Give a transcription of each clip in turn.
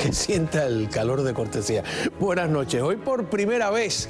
que sienta el calor de cortesía. Buenas noches. Hoy por primera vez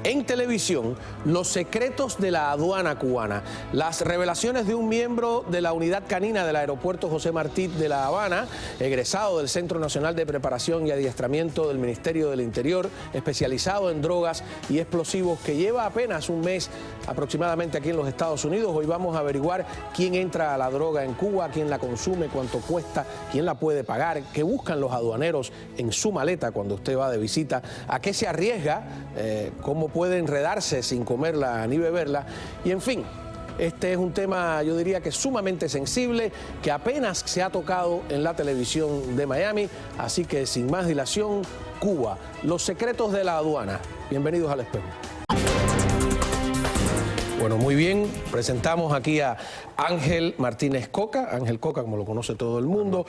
en televisión, los secretos de la aduana cubana. Las revelaciones de un miembro de la unidad canina del aeropuerto José Martí de La Habana, egresado del Centro Nacional de Preparación y Adiestramiento del Ministerio del Interior, especializado en drogas y explosivos, que lleva apenas un mes aproximadamente aquí en los Estados Unidos. Hoy vamos a averiguar quién entra a la droga en Cuba, quién la consume, cuánto cuesta, quién la puede pagar, qué buscan los aduaneros en su maleta cuando usted va de visita, a qué se arriesga, cómo puede enredarse sin comerla ni beberla, y en fin, este es un tema, yo diría que sumamente sensible, que apenas se ha tocado en la televisión de Miami, así que sin más dilación, Cuba, los secretos de la aduana. Bienvenidos al Espejo. Bueno, muy bien, presentamos aquí a Ángel Martínez Coca, Ángel Coca como lo conoce todo el mundo,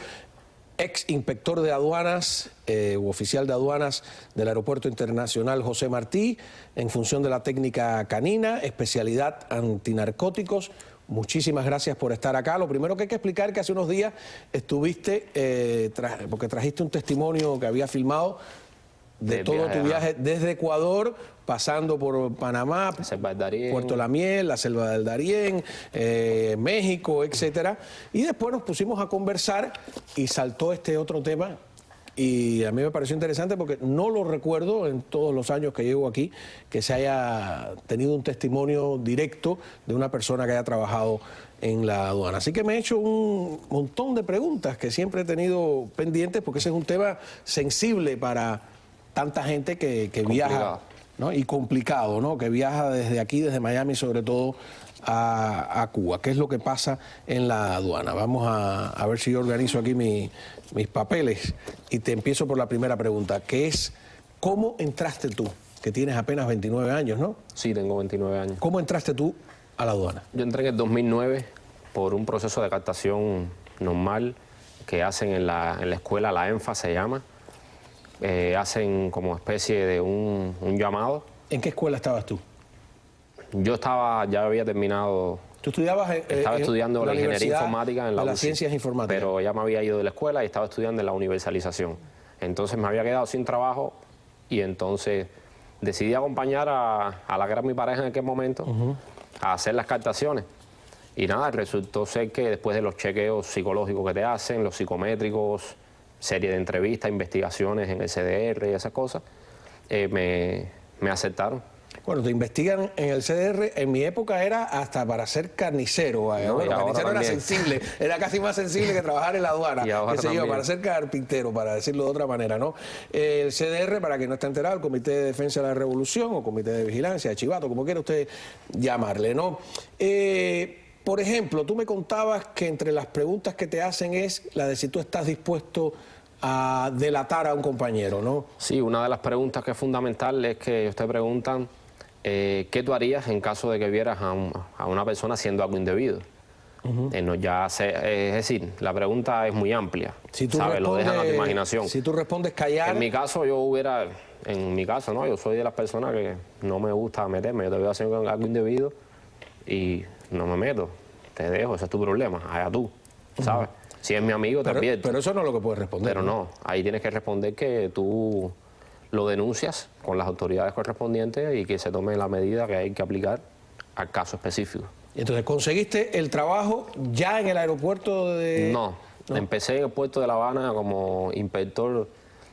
ex inspector de aduanas u oficial de aduanas del Aeropuerto Internacional José Martí, en función de la técnica canina, especialidad antinarcóticos. Muchísimas gracias por estar acá. Lo primero que hay que explicar es que hace unos días estuviste, porque trajiste un testimonio que había filmado de todo tu viaje desde Ecuador, pasando por Panamá, Puerto La Miel, la Selva del Darién, México, etcétera. Y después nos pusimos a conversar y saltó este otro tema. Y a mí me pareció interesante porque no lo recuerdo en todos los años que llevo aquí, que se haya tenido un testimonio directo de una persona que haya trabajado en la aduana. Así que me he hecho un montón de preguntas que siempre he tenido pendientes, porque ese es un tema sensible para tanta gente que viaja, ¿no? Y complicado, ¿no? Que viaja desde aquí, desde Miami, sobre todo a Cuba. ¿Qué es lo que pasa en la aduana? Vamos a ver si yo organizo aquí mis papeles y te empiezo por la primera pregunta, que es ¿cómo entraste tú? Que tienes apenas 29 años, ¿no? Sí, tengo 29 años. ¿Cómo entraste tú a la aduana? Yo entré en el 2009 por un proceso de captación normal que hacen en la escuela, la ENFA se llama. Hacen como especie de un llamado. ¿En qué escuela estabas tú? Yo ya había terminado. ¿Tú estudiabas estaba estudiando la ingeniería informática en la las UCI, ciencias informáticas? Pero ya me había ido de la escuela y estaba estudiando en la universalización. Entonces me había quedado sin trabajo y entonces decidí acompañar a la que era mi pareja en aquel momento a hacer las captaciones. Y nada, resultó ser que después de los chequeos psicológicos que te hacen, los psicométricos, serie de entrevistas, investigaciones en el CDR y esas cosas, me aceptaron. Bueno, te investigan en el CDR, en mi época era hasta para ser carnicero. No, bueno, carnicero era sensible, era casi más sensible que trabajar en la aduana, qué sé yo, para ser carpintero, para decirlo de otra manera, ¿no? El CDR, para quien no está enterado, el Comité de Defensa de la Revolución o Comité de Vigilancia, de Chivato, como quiera usted llamarle, ¿no? Por ejemplo, tú me contabas que entre las preguntas que te hacen es la de si tú estás dispuesto a delatar a un compañero, ¿no? Sí, una de las preguntas que es fundamental es que ellos te preguntan ¿qué tú harías en caso de que vieras a una persona haciendo algo indebido? Es decir, la pregunta es muy amplia, si tú ¿sabes? Lo dejan a tu imaginación. Si tú respondes callar... En mi caso, ¿no? Yo soy de las personas que no me gusta meterme, yo te voy a hacer algo indebido y no me meto, te dejo, ese es tu problema, allá tú, ¿sabes? Si es mi amigo, te advierto. Pero eso no es lo que puedes responder. Pero no, ahí tienes que responder que tú lo denuncias con las autoridades correspondientes y que se tome la medida que hay que aplicar al caso específico. Entonces, ¿conseguiste el trabajo ya en el aeropuerto de...? No, empecé en el puerto de La Habana como inspector,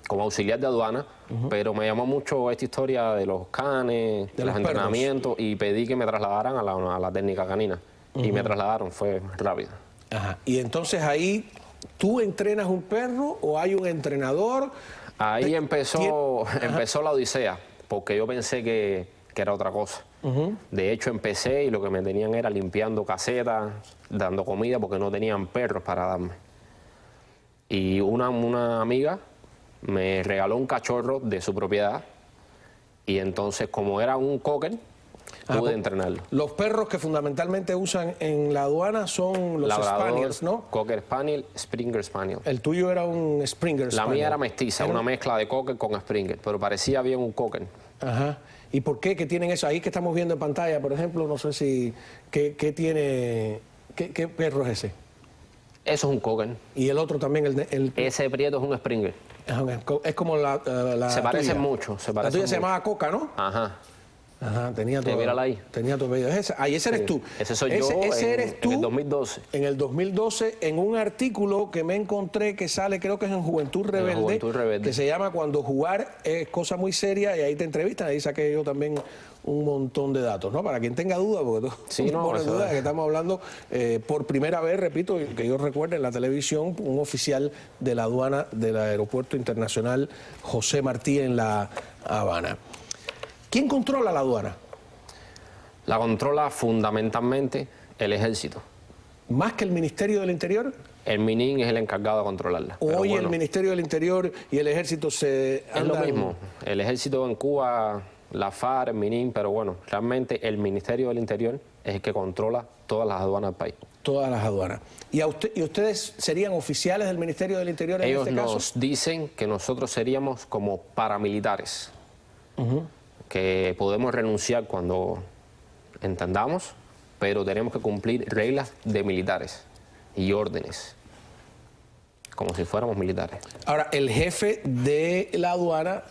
como auxiliar de aduana, pero me llamó mucho esta historia de los canes, de los entrenamientos, y pedí que me trasladaran a la técnica canina. Y me trasladaron, fue rápido. Ajá. Y entonces ahí, ¿tú entrenas un perro o hay un entrenador? Ahí empezó la odisea, porque yo pensé que era otra cosa. De hecho, empecé y lo que me tenían era limpiando casetas, dando comida, porque no tenían perros para darme. Y una amiga me regaló un cachorro de su propiedad, y entonces, como era un cocker, pude entrenarlo. Los perros que fundamentalmente usan en la aduana son los Labrador, Spaniels, ¿no? Cocker Spaniel, Springer Spaniel. El tuyo era un Springer Spaniel. La mía era mestiza, una mezcla de Cocker con Springer, pero parecía bien un Cocker. Ajá. ¿Y por qué? ¿Qué tienen eso? Ahí que estamos viendo en pantalla, por ejemplo, no sé si... ¿Qué tiene? ¿Qué perro es ese? Eso es un Cocker. ¿Y el otro también? Ese prieto es un Springer. Es como la Se parecen tuya. mucho. Se La parecen tuya se mucho. llamaba Coca, ¿no? Ajá. Ajá, tenía todo. Mírala ahí. Tenía tu apellido. Ese eres tú. Ese soy ese, yo ese eres tú en el 2012. En el 2012, en un artículo que me encontré que sale, creo que es en Juventud Rebelde, Juventud Rebelde. que se llama Cuando jugar es cosa muy seria, y ahí te entrevistan, ahí saqué yo también un montón de datos, ¿no? Para quien tenga duda, porque tú Sí, no, pones eso duda es. de que estamos hablando por primera vez, repito, que yo recuerde en la televisión, un oficial de la aduana del Aeropuerto Internacional José Martí en La Habana. ¿Quién controla la aduana? La controla fundamentalmente el ejército. ¿Más que el Ministerio del Interior? El MININ es el encargado de controlarla. Pero Hoy bueno, el Ministerio del Interior y el Ejército se es lo mismo. El ejército en Cuba, la FARC, el MININ, pero bueno, realmente el Ministerio del Interior es el que controla todas las aduanas del país. Todas las aduanas. ¿Y ustedes serían oficiales del Ministerio del Interior en Ellos este caso? nos dicen que nosotros seríamos como paramilitares, que podemos renunciar cuando entendamos, pero tenemos que cumplir reglas de militares y órdenes, como si fuéramos militares. Ahora, el jefe de la aduana,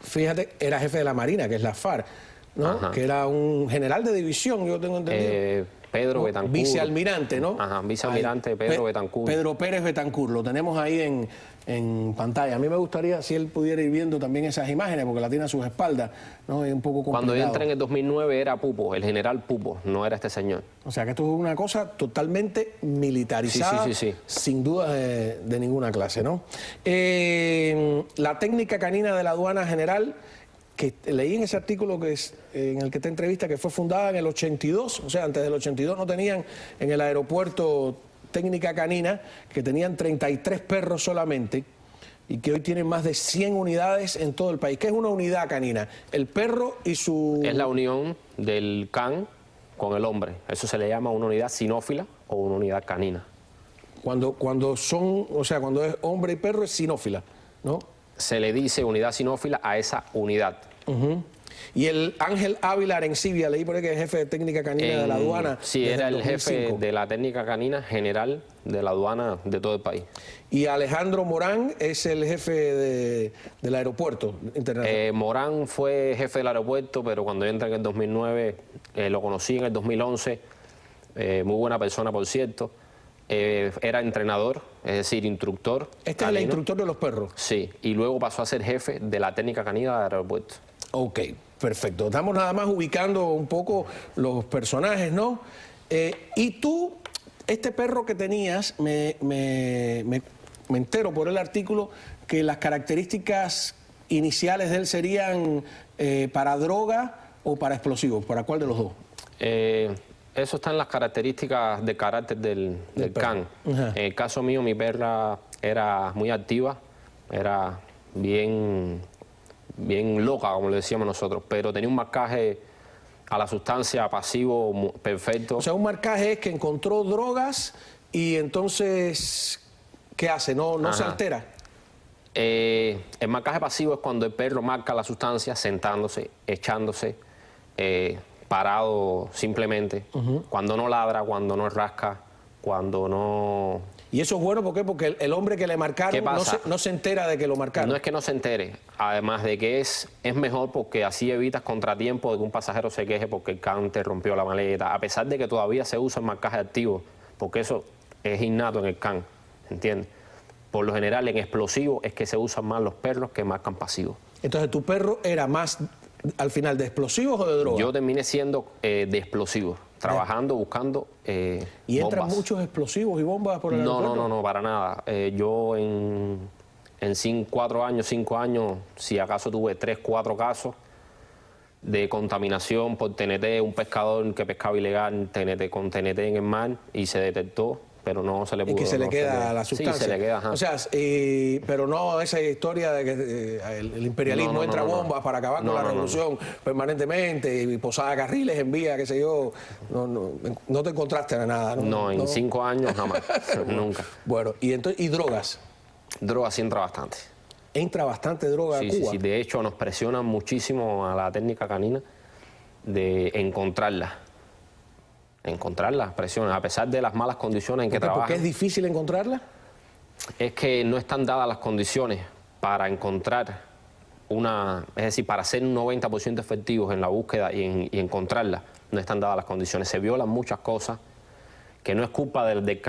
fíjate, era jefe de la Marina, que es la FARC, ¿no? Ajá. Que era un general de división, yo tengo entendido. Pedro Betancur. Vicealmirante, ¿no? Ajá, vicealmirante Pedro Betancur. Pedro Pérez Betancur, lo tenemos ahí en pantalla. A mí me gustaría si él pudiera ir viendo también esas imágenes, porque la tiene a sus espaldas, ¿no? Es un poco complicado. Cuando yo entré en el 2009 era Pupo, el general Pupo, no era este señor. O sea, que esto es una cosa totalmente militarizada, Sí. sin duda de ninguna clase, ¿no? La técnica canina de la aduana general, que leí en ese artículo en el que te entrevista, que fue fundada en el 82, o sea, antes del 82 no tenían en el aeropuerto técnica canina, que tenían 33 perros solamente, y que hoy tienen más de 100 unidades en todo el país. ¿Qué es una unidad canina? El perro y su... Es la unión del can con el hombre. Eso se le llama una unidad sinófila o una unidad canina. Cuando son, o sea, cuando es hombre y perro es sinófila, ¿no? Se le dice unidad sinófila a esa unidad. Y el Ángel Ávila Arencibia, leí por ahí que es jefe de técnica canina de la aduana. Sí, desde era el 2005. jefe de la técnica canina general de la aduana de todo el país. Y Alejandro Morán es el jefe del aeropuerto internacional. Morán fue jefe del aeropuerto, pero cuando yo entré en el 2009, lo conocí en el 2011, muy buena persona, por cierto. Era entrenador, es decir, instructor. Este es canino. el instructor de los perros. Sí, y luego pasó a ser jefe de la técnica canina del aeropuerto. Ok, perfecto. Estamos nada más ubicando un poco los personajes, ¿no? Y tú, este perro que tenías, me entero por el artículo que las características iniciales de él serían para droga o para explosivos. ¿Para cuál de los dos? Eso está en las características de carácter del can. Ajá. En el caso mío, mi perra era muy activa, era bien loca, como le decíamos nosotros, pero tenía un marcaje a la sustancia pasivo perfecto. O sea, un marcaje es que encontró drogas y entonces, ¿qué hace? ¿No se Ajá. altera? El marcaje pasivo es cuando el perro marca la sustancia sentándose, echándose, parado simplemente, cuando no ladra, cuando no rasca, cuando no... Y eso es bueno, ¿por qué? Porque el hombre que le ¿Qué marcaron pasa? no se entera de que lo marcaron. No es que no se entere, además de que es mejor porque así evitas contratiempo de que un pasajero se queje porque el can te rompió la maleta, a pesar de que todavía se usa el marcaje activo, porque eso es innato en el can, ¿entiendes? Por lo general en explosivo es que se usan más los perros que marcan pasivos. Entonces, ¿tu perro era más, al final, de explosivos o de drogas? Yo terminé siendo de explosivos, trabajando, buscando ¿Y entran bombas. muchos explosivos y bombas por el aeropuerto? No, para nada. Yo en 4 años, si acaso tuve 3, 4 casos de contaminación por TNT, un pescador que pescaba ilegal con TNT en el mar y se detectó, pero no se le pudo. Es que se le queda la sustancia. Sí, se le queda, ajá. O sea, pero no esa historia de que el imperialismo No, entra bombas para acabar con la revolución permanentemente y Posada Carriles envía, qué sé yo. No te encontraste nada, ¿no? No, en 5 años jamás, nunca. Bueno, y drogas. Drogas sí entra bastante. Entra bastante droga a Cuba. Sí. De hecho, nos presionan muchísimo a la técnica canina de encontrarla. Encontrarlas, presionan, a pesar de las malas condiciones en que ¿Por qué? ¿Porque trabajan. es difícil encontrarla? es que no están dadas las condiciones para encontrar es decir, para ser un 90% efectivos en la búsqueda y encontrarla, no están dadas las condiciones. Se violan muchas cosas, que no es culpa de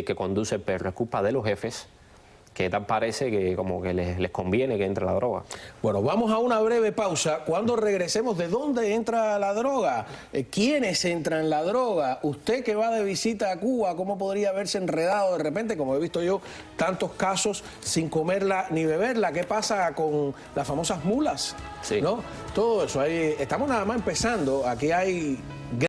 que conduce el perro, es culpa de los jefes, que tal parece que como que les conviene que entre la droga. Bueno, vamos a una breve pausa. Cuando regresemos, ¿de dónde entra la droga? ¿Quiénes entran en la droga? Usted que va de visita a Cuba, ¿cómo podría haberse enredado de repente, como he visto yo, tantos casos sin comerla ni beberla? ¿Qué pasa con las famosas mulas? Sí. ¿No? Todo eso. Ahí estamos nada más empezando. Aquí hay